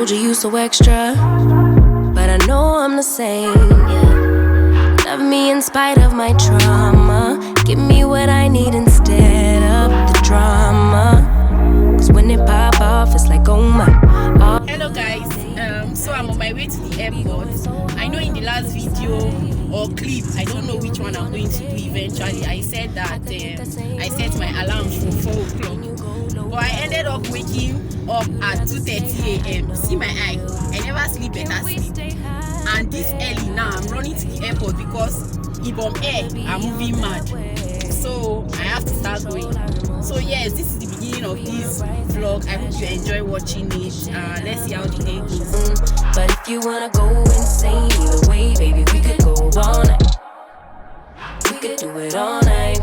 told you you so extra, but I know I'm the same, yeah. Love me in spite of my trauma. Give me what I need instead of the drama. Cause when it pop off, it's like, oh my. Hello guys, so I'm on my way to the airport. I know in the last video or clip, I don't know which one I'm going to do eventually, I said that I set my alarm for 4 o'clock. But I ended up waking up at 2:30 a.m. See my eye, I never sleep better sleep. And this early now, I'm running to the airport because Ibom Air are moving mad. So I have to start going. So yes, this is the beginning of this vlog. I hope you enjoy watching it. Let's see how the day goes. But if you wanna go insane, either way, baby, we could go all night. We could do it all night.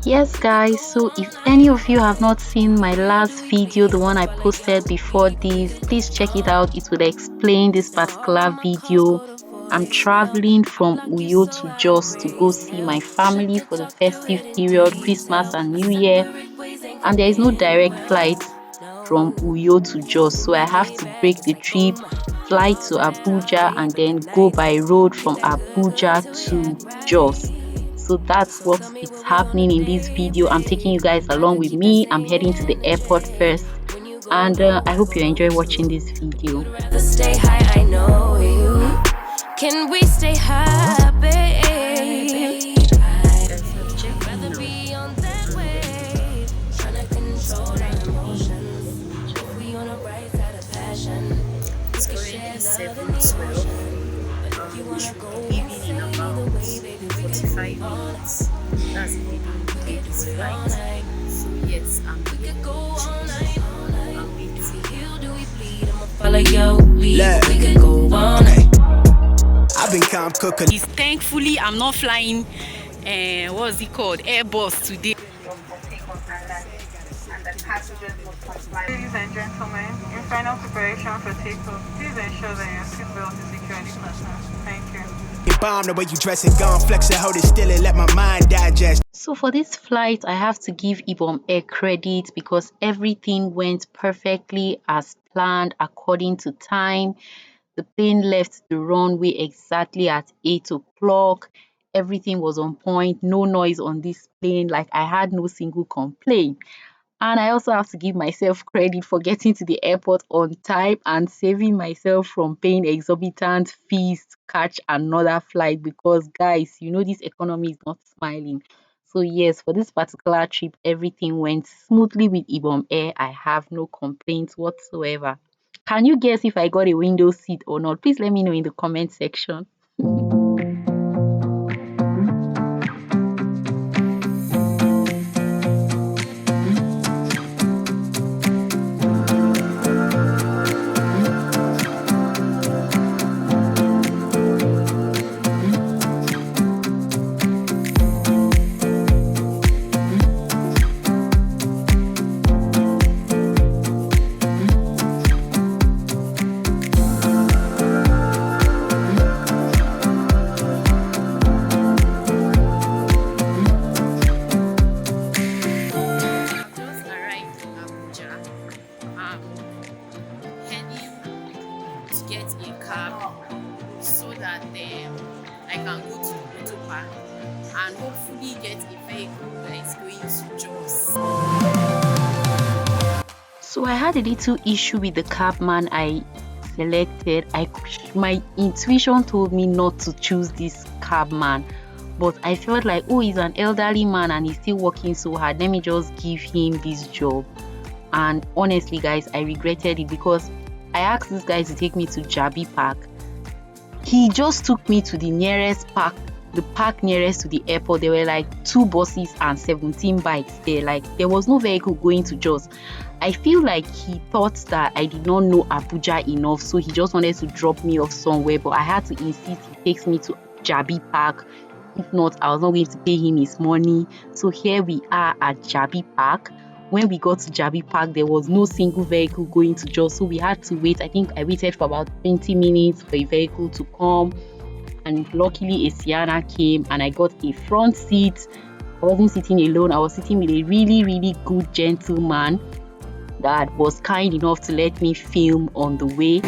Yes guys, so if any of you have not seen my last video, the one I posted before this, please check it out. It will explain this particular video. I'm traveling from Uyo to Jos to go see my family for the festive period, Christmas and New Year, and there is no direct flight from Uyo to Jos, so I have to break the trip, fly to Abuja, and then go by road from Abuja to Jos. So that's what is happening in this video. I'm taking you guys along with me. I'm heading to the airport first, and I hope you enjoy watching this video. Stay high, I know you. Can we stay high, babe? Rather be on that way. Tryna control our emotions. We on the right side of passion. It's already 7:12. We should be leaving in about 45 minutes. That's when we get this flight. So yes, I'm going to follow your lead. We could go all night. I've been calm cooking. Thankfully, I'm not flying. What's it called? Airbus today. Ladies and gentlemen, in final preparation for takeoff, please ensure that your seatbelt is securely fastened. Thank you. Bomb the way you dress and gun flex and hold it still and let my mind digest. So for this flight, I have to give Ibom Air credit because everything went perfectly as planned according to time. The plane left the runway exactly at 8 o'clock. Everything was on point, no noise on this plane. Like, I had no single complaint. And I also have to give myself credit for getting to the airport on time and saving myself from paying exorbitant fees to catch another flight, because guys, you know this economy is not smiling. So yes, for this particular trip, everything went smoothly with Ibom Air. I have no complaints whatsoever. Can you guess if I got a window seat or not? Please let me know in the comment section. I can go to the Plateau Park and hopefully get a vehicle that is going to Jos. So I had a little issue with the cabman I selected. My intuition told me not to choose this cabman, but I felt like, oh, he's an elderly man and he's still working so hard, let me just give him this job. And honestly guys, I regretted it because I asked this guy to take me to Jabi Park. He just took me to the nearest park, the park nearest to the airport. There were like 2 buses and 17 bikes there. Like, there was no vehicle going to Jos. I feel like he thought that I did not know Abuja enough, so he just wanted to drop me off somewhere, but I had to insist he takes me to Jabi Park. If not, I was not going to pay him his money. So here we are at Jabi Park. When we got to Jabi Park, there was no single vehicle going to Jos, so we had to wait. I think I waited for about 20 minutes for a vehicle to come, and luckily a Sienna came and I got a front seat. I wasn't sitting alone, I was sitting with a really good gentleman that was kind enough to let me film on the way.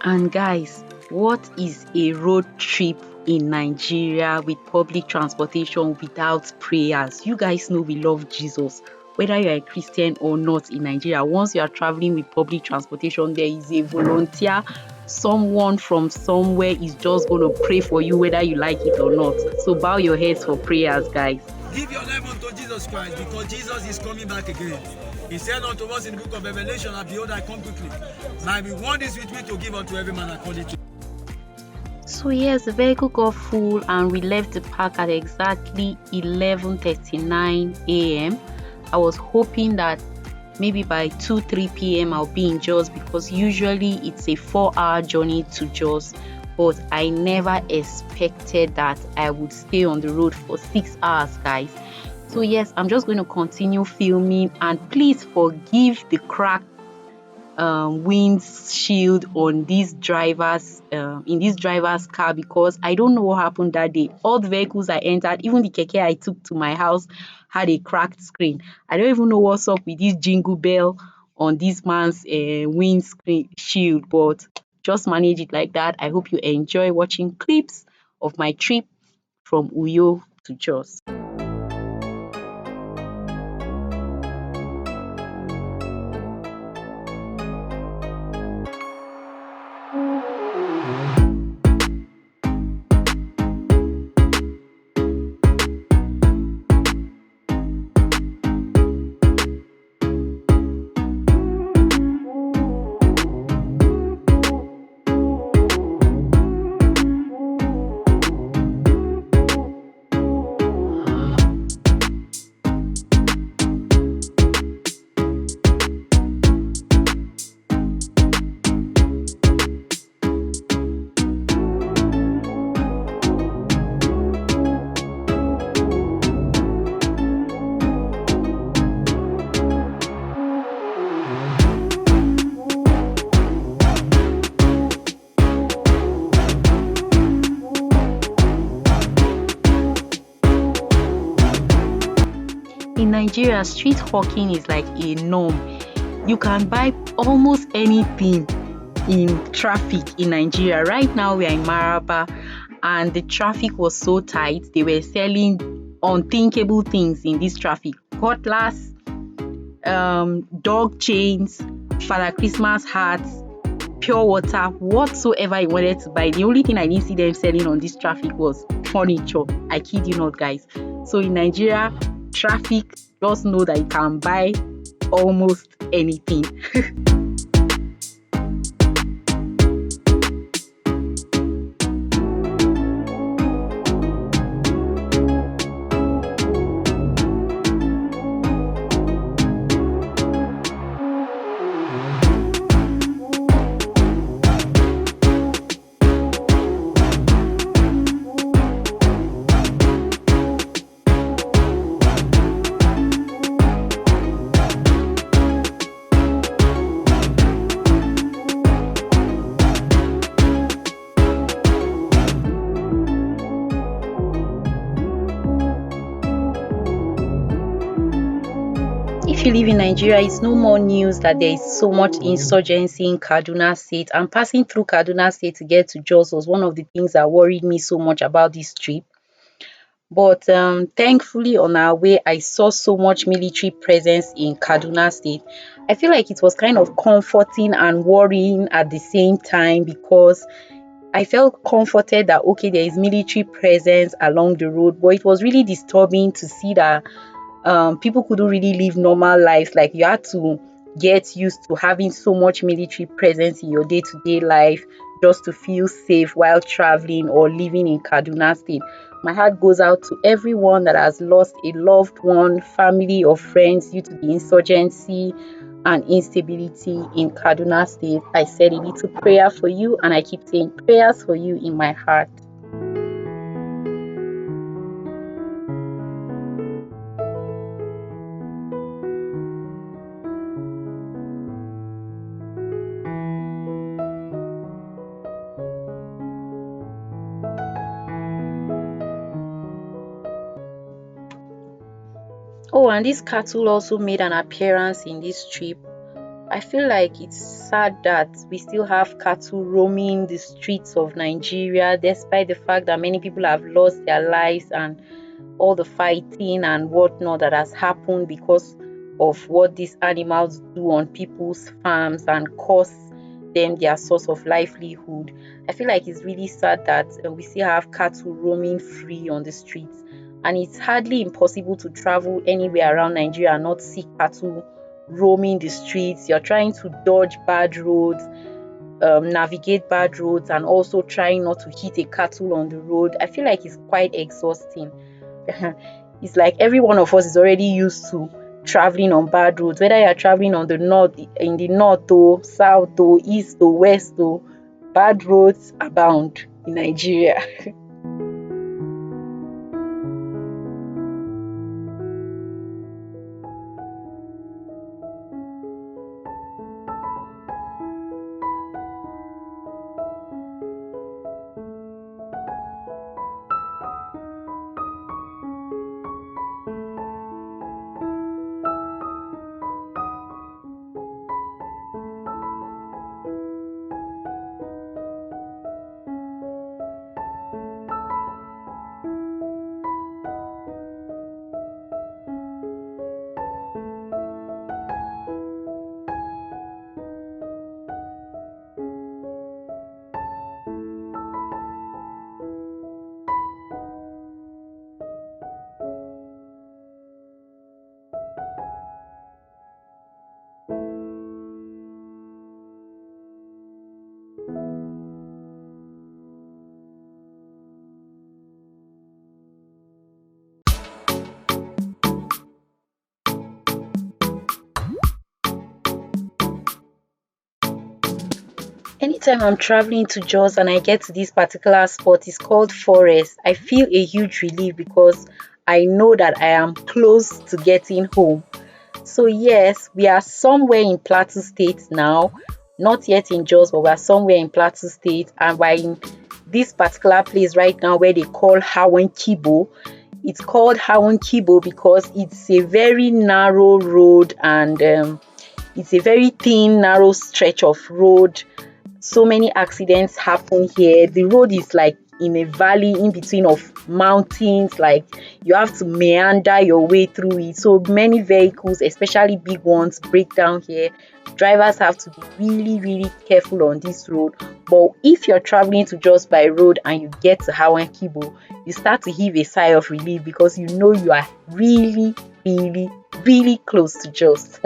And guys, what is a road trip in Nigeria with public transportation without prayers? You guys know we love Jesus. Whether you're a Christian or not in Nigeria, once you are traveling with public transportation, there is a volunteer. Someone from somewhere is just going to pray for you whether you like it or not. So bow your heads for prayers, guys. Give your life unto Jesus Christ, because Jesus is coming back again. He said unto us in the book of Revelation, behold, I come quickly. My reward is with me to give unto every man according to. So yes, the vehicle got full and we left the park at exactly 11:39 a.m. I was hoping that maybe by 2-3 p.m. I'll be in Jos, because usually it's a 4-hour journey to Jos. But I never expected that I would stay on the road for 6 hours, guys. So yes, I'm just going to continue filming, and please forgive the cracked windshield on this driver's in this driver's car, because I don't know what happened that day. All the vehicles I entered, even the keke I took to my house, had a cracked screen. I don't even know what's up with this jingle bell on this man's windscreen shield, but just manage it like that. I hope you enjoy watching clips of my trip from Uyo to Jos. In Nigeria, street hawking is like a norm. You can buy almost anything in traffic in Nigeria. Right now, we are in Maraba, and the traffic was so tight. They were selling unthinkable things in this traffic: cutlass, dog chains, Father Christmas hats, pure water, whatsoever you wanted to buy. The only thing I didn't see them selling on this traffic was furniture. I kid you not, guys. So in Nigeria, traffic, just know that you can buy almost anything. If you live in Nigeria, it's no more news that there is so much insurgency in Kaduna State. And passing through Kaduna State to get to Jos was one of the things that worried me so much about this trip. But thankfully, on our way, I saw so much military presence in Kaduna State. I feel like it was kind of comforting and worrying at the same time, because I felt comforted that, okay, there is military presence along the road, but it was really disturbing to see that people couldn't really live normal lives. Like, you had to get used to having so much military presence in your day-to-day life just to feel safe while traveling or living in Kaduna State. My heart goes out to everyone that has lost a loved one, family, or friends due to the insurgency and instability in Kaduna State. I said a little prayer for you, and I keep saying prayers for you in my heart. Oh, and this cattle also made an appearance in this trip. I feel like it's sad that we still have cattle roaming the streets of Nigeria, despite the fact that many people have lost their lives and all the fighting and whatnot that has happened because of what these animals do on people's farms and cost them their source of livelihood. I feel like it's really sad that we still have cattle roaming free on the streets, and it's hardly impossible to travel anywhere around Nigeria and not see cattle roaming the streets. You're trying to dodge bad roads, navigate bad roads, and also trying not to hit a cattle on the road. I feel like it's quite exhausting. It's like every one of us is already used to traveling on bad roads, whether you're traveling on the north, in the north or south or east or west or bad roads abound in Nigeria. Anytime I'm traveling to Jos and I get to this particular spot, it's called Forest, I feel a huge relief because I know that I am close to getting home. So yes, we are somewhere in Plateau State now, not yet in Jos, but we are somewhere in Plateau State, and we're in this particular place right now where they call Hawen Kibo. It's called Hawen Kibo because it's a very narrow road, and it's a very thin, narrow stretch of road. So many accidents happen here. The road is like in a valley in between of mountains, like you have to meander your way through it. So many vehicles, especially big ones, break down here. Drivers have to be really, really careful on this road. But if you're traveling to just by road and you get to Hawan Kibo, you start to heave a sigh of relief because you know you are really, really, really close to Jos.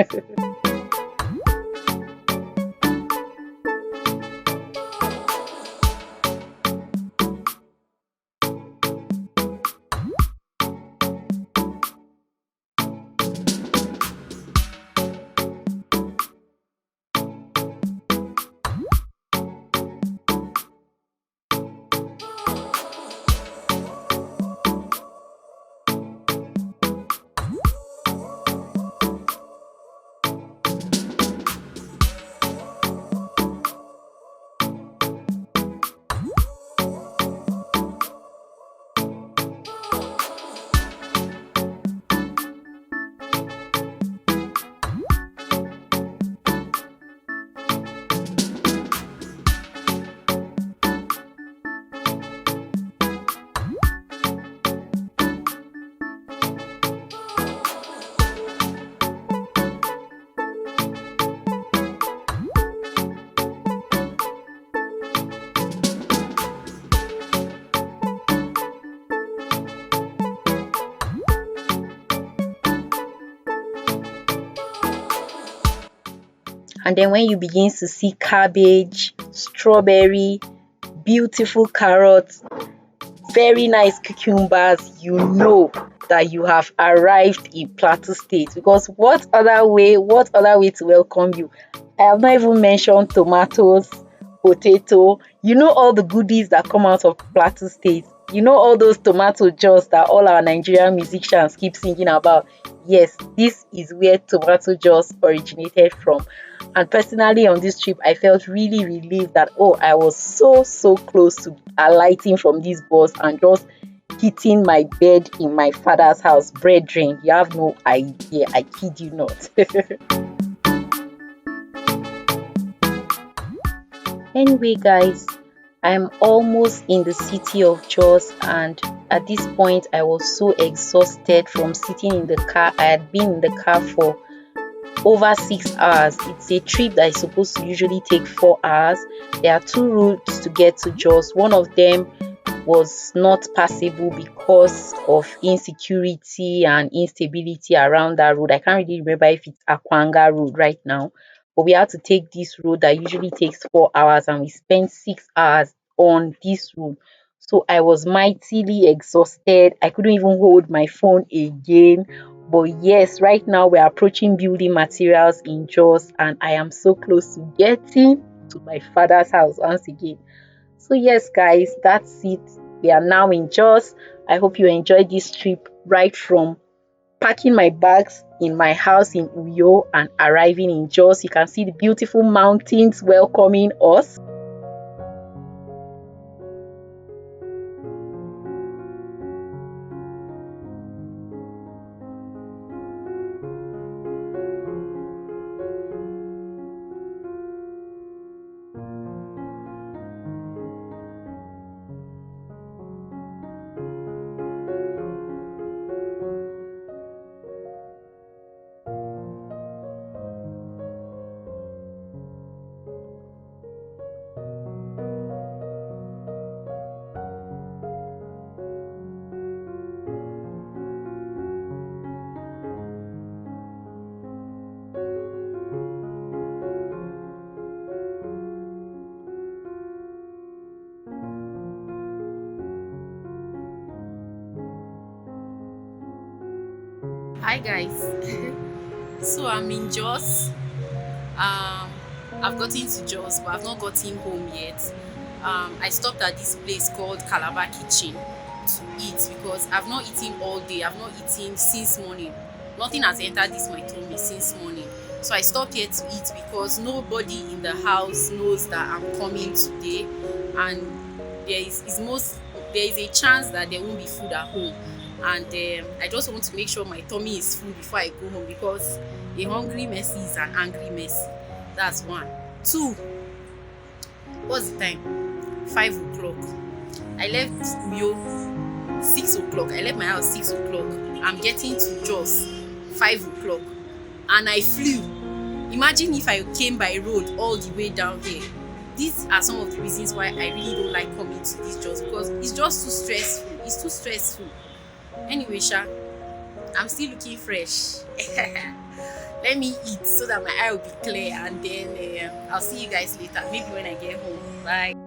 And then when you begin to see cabbage, strawberry, beautiful carrots, very nice cucumbers, you know that you have arrived in Plateau State. Because what other way to welcome you? I have not even mentioned tomatoes, potato. You know all the goodies that come out of Plateau State. You know all those tomato juice that all our Nigerian musicians keep singing about. Yes, this is where tomato juice originated from. And personally, on this trip, I felt really relieved that, oh, I was so close to alighting from this bus and just hitting my bed in my father's house. Brethren, you have no idea. I kid you not. Anyway, guys, I'm almost in the city of Jos, and at this point I was so exhausted from sitting in the car. I had been in the car for over 6 hours. It's a trip that is supposed to usually take 4 hours. There are 2 routes to get to Jos. One of them was not passable because of insecurity and instability around that road. I can't really remember if it's Akwanga road right now, but we had to take this road that usually takes 4 hours, and we spent 6 hours on this road. So I was mightily exhausted. I couldn't even hold my phone again. But yes, right now we're approaching building materials in Jos, and I am so close to getting to my father's house once again. So yes, guys, that's it. We are now in Jos. I hope you enjoyed this trip, right from packing my bags in my house in Uyo and arriving in Jos. You can see the beautiful mountains welcoming us. Hi guys. So I'm in Jos. I've gotten to Jos, but I've not gotten home yet. I stopped at this place called Calabar Kitchen to eat because I've not eaten all day. I've not eaten since morning. Nothing has entered this my tummy since morning. So I stopped here to eat because nobody in the house knows that I'm coming today, and there is a chance that there won't be food at home. And I just want to make sure my tummy is full before I go home, because a hungry Messi is an angry Messi. That's 1. 2, what's the time? 5 o'clock. I left Uyo 6 o'clock. I left my house 6 o'clock. I'm getting to Jos 5 o'clock, and I flew. Imagine if I came by road all the way down here. These are some of the reasons why I really don't like coming to this Jos, because it's just too stressful. It's too stressful. Anyway, I'm still looking fresh. Let me eat so that my eye will be clear, and then I'll see you guys later, maybe when I get home. Bye.